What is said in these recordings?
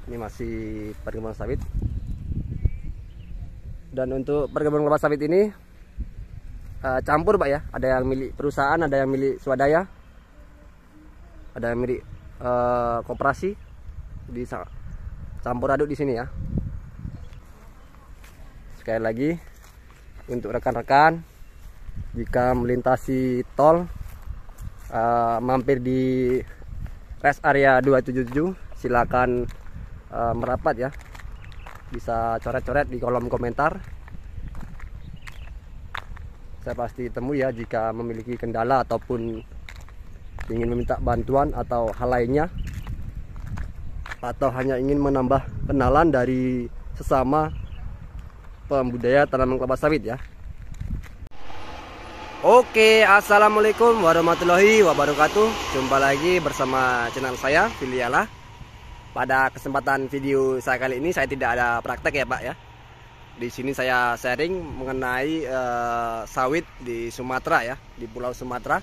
Ini masih perkebunan sawit. Dan untuk perkebunan kelapa sawit ini campur Pak ya. Ada yang milik perusahaan, ada yang milik swadaya, ada yang milik koperasi. Jadi campur aduk di sini ya. Sekali lagi untuk rekan-rekan, jika melintasi tol mampir di rest area 277, silakan merapat ya. Bisa coret-coret di kolom komentar. Saya pasti temu ya jika memiliki kendala ataupun ingin meminta bantuan atau hal lainnya, atau hanya ingin menambah kenalan dari sesama pembudidaya tanaman kelapa sawit ya. Oke, assalamualaikum warahmatullahi wabarakatuh. Jumpa lagi bersama channel saya, Filiala. Pada kesempatan video saya kali ini saya tidak ada praktek ya Pak ya. Di sini saya sharing mengenai sawit di Sumatera ya, di Pulau Sumatera.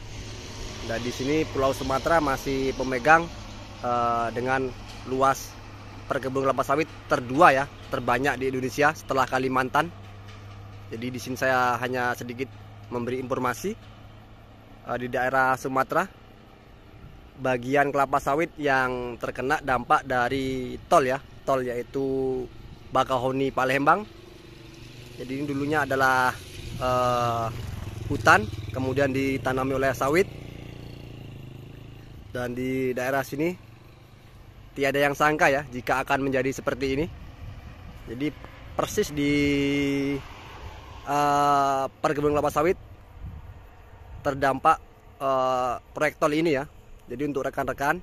Dan di sini Pulau Sumatera masih pemegang dengan luas perkebunan kelapa sawit terbanyak di Indonesia setelah Kalimantan. Jadi di sini saya hanya sedikit memberi informasi di daerah Sumatera, bagian kelapa sawit yang terkena dampak dari tol ya, tol yaitu Bakahuni Palembang. Jadi ini dulunya adalah hutan, kemudian ditanami oleh sawit. Dan di daerah sini tiada yang sangka ya jika akan menjadi seperti ini. Jadi persis di perkebunan kelapa sawit terdampak proyek tol ini ya. Jadi untuk rekan-rekan,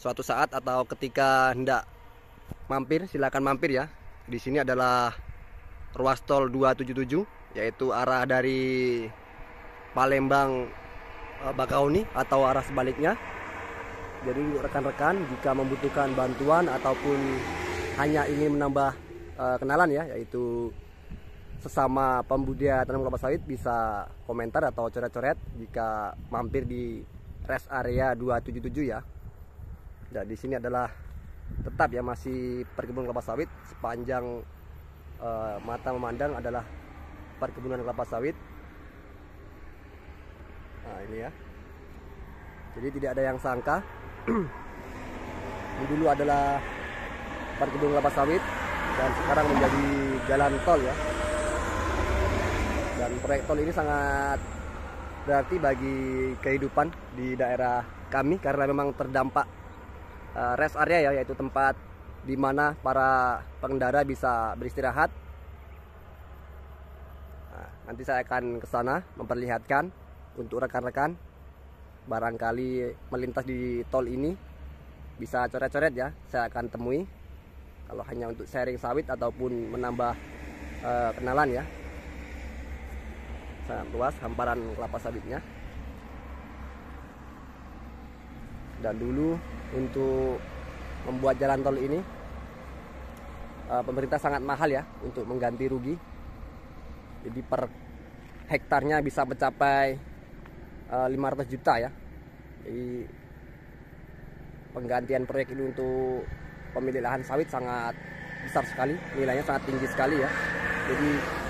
suatu saat atau ketika hendak mampir, silakan mampir ya. Di sini adalah ruas tol 277, yaitu arah dari Palembang Bakahuni atau arah sebaliknya. Jadi untuk rekan-rekan jika membutuhkan bantuan ataupun hanya ingin menambah kenalan ya, yaitu sesama pembudidaya tanaman kelapa sawit, bisa komentar atau coret-coret jika mampir di rest area 277 ya. Dan di sini adalah tetap ya masih perkebunan kelapa sawit, sepanjang mata memandang adalah perkebunan kelapa sawit. Nah ini ya. Jadi tidak ada yang sangka. Ini dulu adalah perkebunan kelapa sawit dan sekarang menjadi jalan tol ya. Dan proyek tol ini sangat berarti bagi kehidupan di daerah kami karena memang terdampak rest area ya, yaitu tempat di mana para pengendara bisa beristirahat. Nah, nanti saya akan ke sana memperlihatkan untuk rekan-rekan. Barangkali melintas di tol ini bisa coret-coret ya, saya akan temui. Kalau hanya untuk sharing sawit ataupun menambah kenalan ya. Sangat luas hamparan kelapa sawitnya. Dan dulu untuk membuat jalan tol ini pemerintah sangat mahal ya untuk mengganti rugi. Jadi per hektarnya bisa mencapai 500 juta ya. Jadi penggantian proyek ini untuk pemilik lahan sawit sangat besar sekali, nilainya sangat tinggi sekali ya. Jadi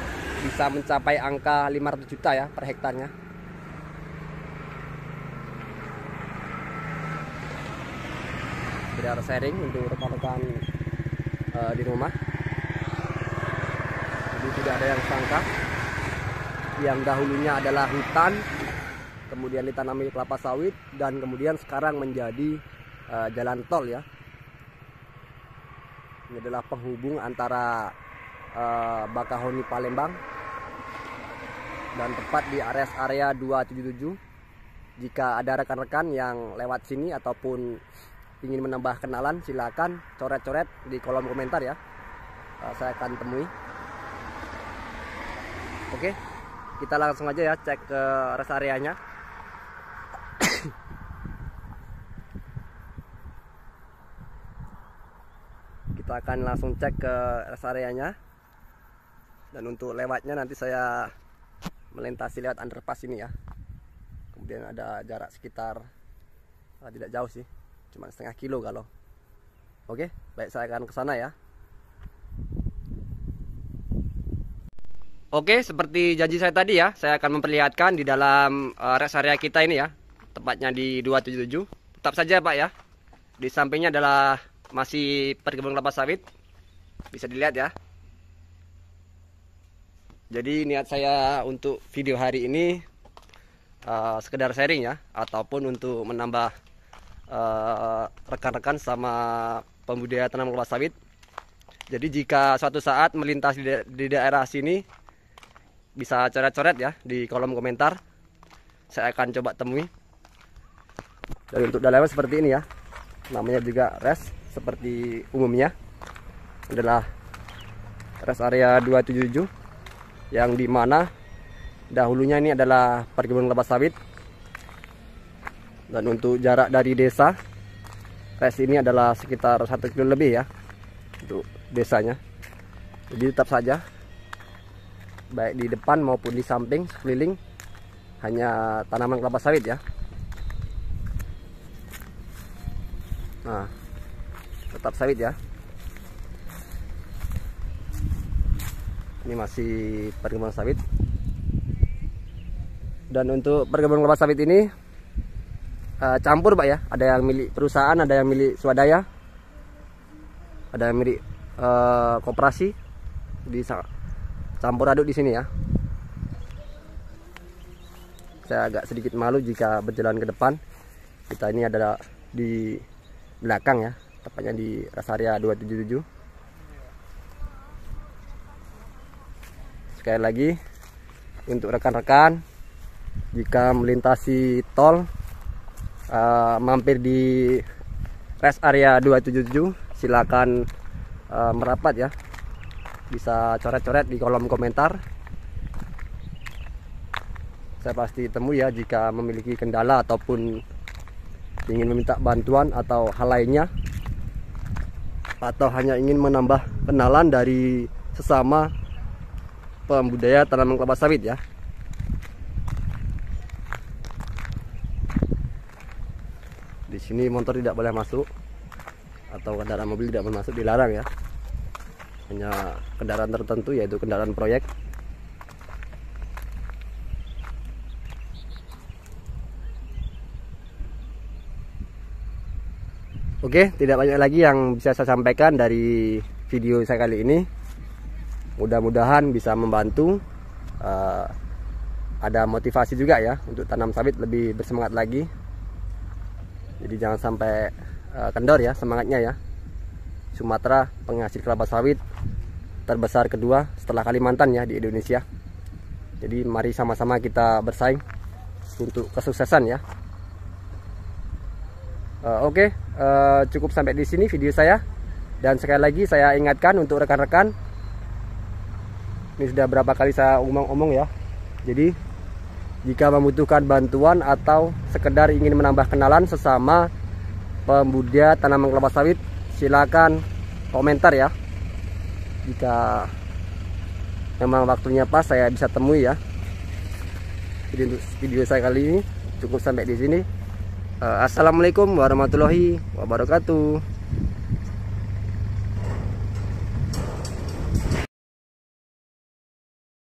bisa mencapai angka 500 juta ya per hektarnya. Jadi harus sharing untuk rekan-rekan di rumah. Jadi tidak ada yang sangka yang dahulunya adalah hutan, kemudian ditanami kelapa sawit, dan kemudian sekarang menjadi jalan tol ya. Ini adalah penghubung antara Bakahuni Palembang dan tepat di area 277. Jika ada rekan-rekan yang lewat sini ataupun ingin menambah kenalan, silakan coret-coret di kolom komentar ya. Saya akan temui. Oke, kita langsung aja ya cek ke rest areanya. Kita akan langsung cek ke rest areanya. Dan untuk lewatnya nanti saya melintasi lewat underpass ini ya. Kemudian ada jarak sekitar tidak jauh sih, cuma setengah kilo kalau Oke, baik, saya akan ke sana ya. Oke, seperti janji saya tadi ya, saya akan memperlihatkan di dalam rest area kita ini ya, tepatnya di 277. Tetap saja Pak ya, di sampingnya adalah masih perkebunan kelapa sawit, bisa dilihat ya. Jadi niat saya untuk video hari ini sekedar sharing ya, ataupun untuk menambah rekan-rekan sama pembudidaya tanaman kelapa sawit. Jadi jika suatu saat melintas di daerah sini, bisa coret-coret ya di kolom komentar, saya akan coba temui. Dan untuk dalamnya seperti ini ya, namanya juga rest seperti umumnya, adalah rest area 277, yang dimana dahulunya ini adalah perkebunan kelapa sawit. Dan untuk jarak dari desa rest ini adalah sekitar 1 kilo lebih ya untuk desanya. Jadi tetap saja, baik di depan maupun di samping sekeliling hanya tanaman kelapa sawit ya. Nah, tetap sawit ya. Ini masih perkebunan sawit. Dan untuk perkebunan kelapa sawit ini campur Pak ya. Ada yang milik perusahaan, ada yang milik swadaya, ada yang milik koperasi. Campur aduk di sini ya. Saya agak sedikit malu jika berjalan ke depan. Kita ini adalah di belakang ya, tepatnya di rest area 277. Sekali lagi untuk rekan-rekan, jika melintasi tol mampir di rest area 277, silakan merapat ya. Bisa coret-coret di kolom komentar. Saya pasti temu ya jika memiliki kendala ataupun ingin meminta bantuan atau hal lainnya, atau hanya ingin menambah kenalan dari sesama pembudidaya tanaman kelapa sawit ya. Di sini motor tidak boleh masuk, atau kendaraan mobil tidak boleh masuk, dilarang ya. Hanya kendaraan tertentu, yaitu kendaraan proyek. Oke, tidak banyak lagi yang bisa saya sampaikan dari video saya kali ini. Mudah-mudahan bisa membantu, ada motivasi juga ya untuk tanam sawit lebih bersemangat lagi. Jadi jangan sampai kendor ya semangatnya ya. Sumatera penghasil kelapa sawit terbesar kedua setelah Kalimantan ya di Indonesia. Jadi mari sama-sama kita bersaing untuk kesuksesan ya. Oke, cukup sampai di sini video saya. Dan sekali lagi saya ingatkan untuk rekan-rekan, ini sudah berapa kali saya omong-omong ya. Jadi jika membutuhkan bantuan atau sekedar ingin menambah kenalan sesama pembudidaya tanaman kelapa sawit, silakan komentar ya. Jika memang waktunya pas, saya bisa temui ya. Jadi untuk video saya kali ini cukup sampai di sini. Assalamualaikum warahmatullahi wabarakatuh.